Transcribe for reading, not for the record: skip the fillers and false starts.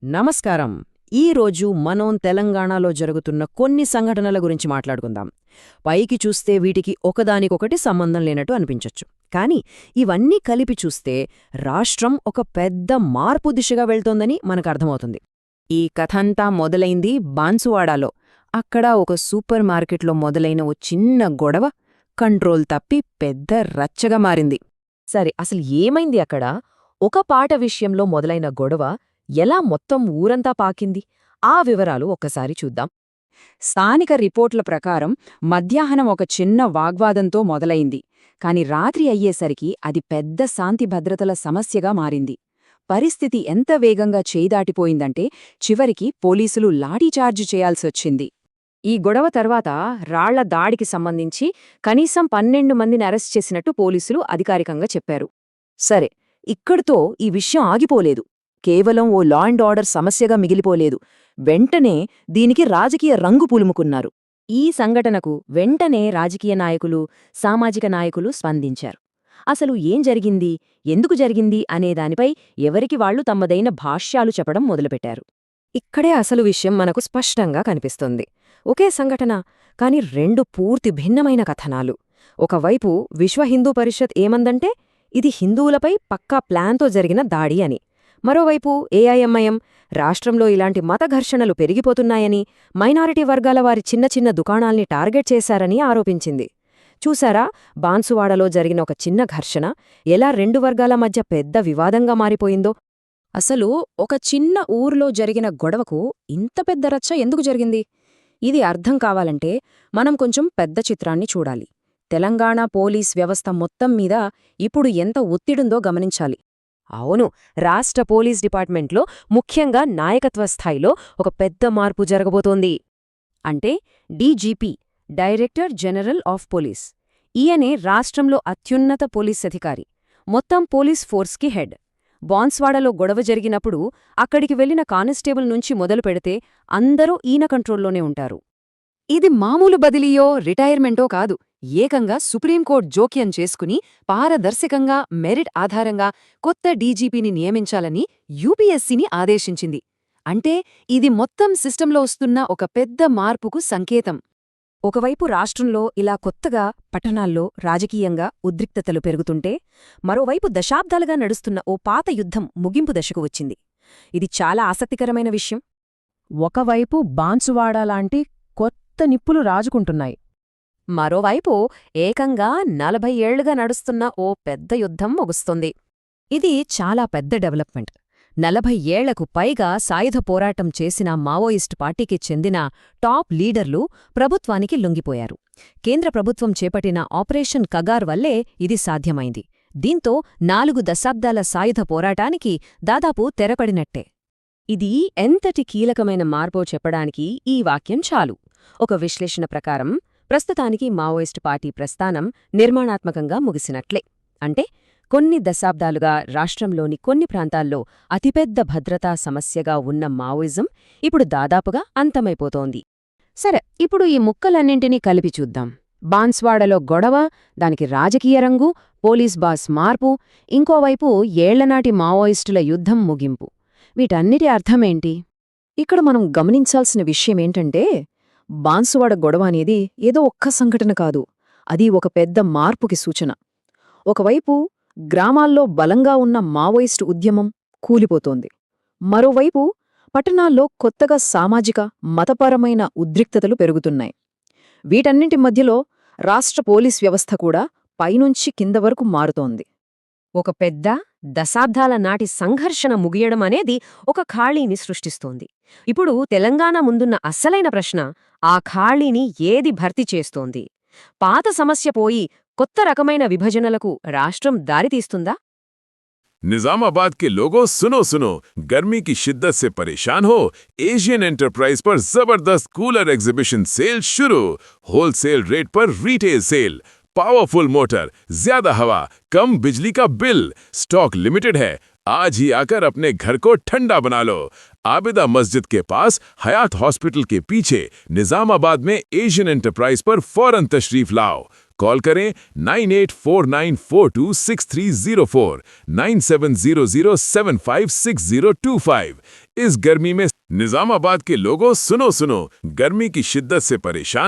నమస్కారం. ఈరోజు మనం తెలంగాణలో జరుగుతున్న కొన్ని సంఘటనల గురించి మాట్లాడుకుందాం. పైకి చూస్తే వీటికి ఒకదానికొకటి సంబంధం లేనట్టు అనిపించొచ్చు. కానీ ఇవన్నీ కలిపి చూస్తే రాష్ట్రం ఒక పెద్ద మార్పు దిశగా వెళ్తోందని మనకర్థమవుతుంది. ఈ కథంతా మొదలైంది బాన్సువాడాలో. అక్కడ ఒక సూపర్ మార్కెట్లో మొదలైన ఓ చిన్న గొడవ కంట్రోల్ తప్పి పెద్ద రచ్చగా మారింది. సరే, అసలు ఏమైంది అక్కడ? ఒక పాట విషయంలో మొదలైన గొడవ ఎలా మొత్తం ఊరంతా పాకింది? ఆ వివరాలు ఒక్కసారి చూద్దాం. స్థానిక రిపోర్ట్ల ప్రకారం మధ్యాహ్నం ఒక చిన్న వాగ్వాదంతో మొదలైంది. కాని రాత్రి అయ్యేసరికి అది పెద్ద శాంతి భద్రతల సమస్యగా మారింది. పరిస్థితి ఎంత వేగంగా చేయిదాటిపోయిందంటే చివరికి పోలీసులు లాఠీచార్జు చేయాల్సొచ్చింది. ఈ గొడవ తర్వాత రాళ్ల దాడికి సంబంధించి కనీసం 12 మందిని అరెస్ట్ చేసినట్టు పోలీసులు అధికారికంగా చెప్పారు. సరే, ఇక్కడితో ఈ విషయం ఆగిపోలేదు. కేవలం ఓ లా అండ్ ఆర్డర్ సమస్యగా మిగిలిపోలేదు. వెంటనే దీనికి రాజకీయ రంగు పులుముకున్నారు. ఈ సంఘటనకు వెంటనే రాజకీయ నాయకులు, సామాజిక నాయకులు స్పందించారు. అసలు ఏం జరిగింది, ఎందుకు జరిగింది అనేదానిపై ఎవరికి వాళ్లు తమదైన భాష్యాలు చెప్పడం మొదలుపెట్టారు. ఇక్కడే అసలు విషయం మనకు స్పష్టంగా కనిపిస్తుంది. ఒకే సంఘటన, కాని రెండు పూర్తి భిన్నమైన కథనాలు. ఒకవైపు విశ్వ హిందూ పరిషత్ ఏమందంటే ఇది హిందువులపై పక్కా ప్లాన్తో జరిగిన దాడి అని. మరోవైపు ఏఐఎంఐఎం రాష్ట్రంలో ఇలాంటి మత ఘర్షణలు పెరిగిపోతున్నాయని, మైనారిటీ వర్గాల వారి చిన్న చిన్న దుకాణాల్ని టార్గెట్ చేశారని ఆరోపించింది. చూశారా, బాన్సువాడలో జరిగిన ఒక చిన్న ఘర్షణ ఎలా రెండు వర్గాల మధ్య పెద్ద వివాదంగా మారిపోయిందో. అసలు ఒక చిన్న ఊర్లో జరిగిన గొడవకు ఇంత పెద్ద రచ్చ ఎందుకు జరిగింది? ఇది అర్థం కావాలంటే మనం కొంచెం పెద్ద చిత్రాన్ని చూడాలి. తెలంగాణ పోలీస్ వ్యవస్థ మొత్తం మీద ఇప్పుడు ఎంత ఒత్తిడుందో గమనించాలి. అవును, రాష్ట్ర పోలీస్ డిపార్ట్మెంట్లో ముఖ్యంగా నాయకత్వ స్థాయిలో ఒక పెద్ద మార్పు జరగబోతోంది. అంటే DGP, director general of police. ఈయనే రాష్ట్రంలో అత్యున్నత పోలీస్ అధికారి, మొత్తం పోలీస్ ఫోర్స్కి హెడ్. బాన్స్వాడలో గొడవ జరిగినప్పుడు అక్కడికి వెళ్లిన కానిస్టేబుల్ నుంచి మొదలు పెడితే అందరూ ఈయన కంట్రోల్లోనే ఉంటారు. ఇది మామూలు బదిలీయో రిటైర్మెంటో కాదు. ఏకంగా సుప్రీంకోర్టు జోక్యం చేసుకుని పారదర్శకంగా మెరిట్ ఆధారంగా కొత్త డీజీపీని నియమించాలని యూపీఎస్సీని ఆదేశించింది. అంటే ఇది మొత్తం సిస్టంలో వస్తున్న ఒక పెద్ద మార్పుకు సంకేతం. ఒకవైపు రాష్ట్రంలో ఇలా కొత్తగా పట్టణాల్లో రాజకీయంగా ఉద్రిక్తతలు పెరుగుతుంటే, మరోవైపు దశాబ్దాలుగా నడుస్తున్న ఓ పాత యుద్ధం ముగింపు దశకు వచ్చింది. ఇది చాలా ఆసక్తికరమైన విషయం. ఒకవైపు బాన్సువాడలాంటి కొత్త నిప్పులు రాజుకుంటున్నాయి. మరోవైపు ఏకంగా 40 ఏళ్లుగా నడుస్తున్న ఓ పెద్ద యుద్ధం ముగుస్తుంది. ఇది చాలా పెద్ద డెవలప్మెంట్. 40 ఏళ్లకు పైగా సాయుధ పోరాటం చేసిన మావోయిస్టు పార్టీకి చెందిన టాప్ లీడర్లు ప్రభుత్వానికి లొంగిపోయారు. కేంద్ర ప్రభుత్వం చేపట్టిన ఆపరేషన్ కగార్ వల్లే ఇది సాధ్యమైంది. దీంతో 4 దశాబ్దాల సాయుధ పోరాటానికి దాదాపు తెరపడినట్టే. ఇది ఎంతటి కీలకమైన మార్పో చెప్పడానికి ఈ వాక్యం చాలు. ఒక విశ్లేషణ ప్రకారం ప్రస్తుతానికి మావోయిస్టు పార్టీ ప్రస్థానం నిర్మాణాత్మకంగా ముగిసినట్లే. అంటే కొన్ని దశాబ్దాలుగా రాష్ట్రంలోని కొన్ని ప్రాంతాల్లో అతిపెద్ద భద్రతా సమస్యగా ఉన్న మావోయిజం ఇప్పుడు దాదాపుగా అంతమైపోతోంది. సరే, ఇప్పుడు ఈ ముక్కలన్నింటినీ కలిపి చూద్దాం. బాన్స్వాడలో గొడవ, దానికి రాజకీయ రంగు, పోలీస్ బాస్ మార్పు, ఇంకోవైపు ఏళ్లనాటి మావోయిస్టుల యుద్ధం ముగింపు. వీటన్నిటి అర్థమేంటి? ఇక్కడ మనం గమనించాల్సిన విషయమేంటంటే, బాన్సువాడ గొడవ అనేది ఏదో ఒక్క సంఘటన కాదు. అది ఒక పెద్ద మార్పుకి సూచన. ఒకవైపు గ్రామాల్లో బలంగా ఉన్న మావోయిస్టు ఉద్యమం కూలిపోతోంది. మరోవైపు పట్టణాల్లో కొత్తగా సామాజిక, మతపరమైన ఉద్రిక్తతలు పెరుగుతున్నాయి. వీటన్నింటి మధ్యలో రాష్ట్ర పోలీస్ వ్యవస్థ కూడా పైనుంచి కింద వరకు మారుతోంది. ఒక పెద్ద దశాబ్దాల నాటి సంఘర్షణ ముగియడం అనేది ఒక ఖాళీని సృష్టిస్తోంది. ఇప్పుడు తెలంగాణ ముందున్న అస్సలైన ప్రశ్న, ఆ ఖాళీని ఏది భర్తీ చేస్తోంది? పాత సమస్య పోయి కొత్త రకమైన విభజనలకు రాష్ట్రం దారితీస్తుందా? निजामाबाद के लोगों सुनो सुनो, गर्मी की शिद्दत से परेशान हो? एशियन एंटरप्राइज पर जबरदस्त कूलर एग्जीबिशन सेल शुरू। होलसेल रेट पर रिटेल सेल, पावरफुल मोटर, ज्यादा हवा, कम बिजली का बिल। स्टॉक लिमिटेड है। आज ही आकर अपने घर को ठंडा बना लो। आबिदा मस्जिद के पास हयात हॉस्पिटल के पीछे निजामाबाद में एशियन एंटरप्राइज पर फौरन तशरीफ लाओ। कॉल करें 9849426304, 9700756025। इस गर्मी में निजामाबाद के लोगों सुनो, गर्मी की शिद्दत से परेशान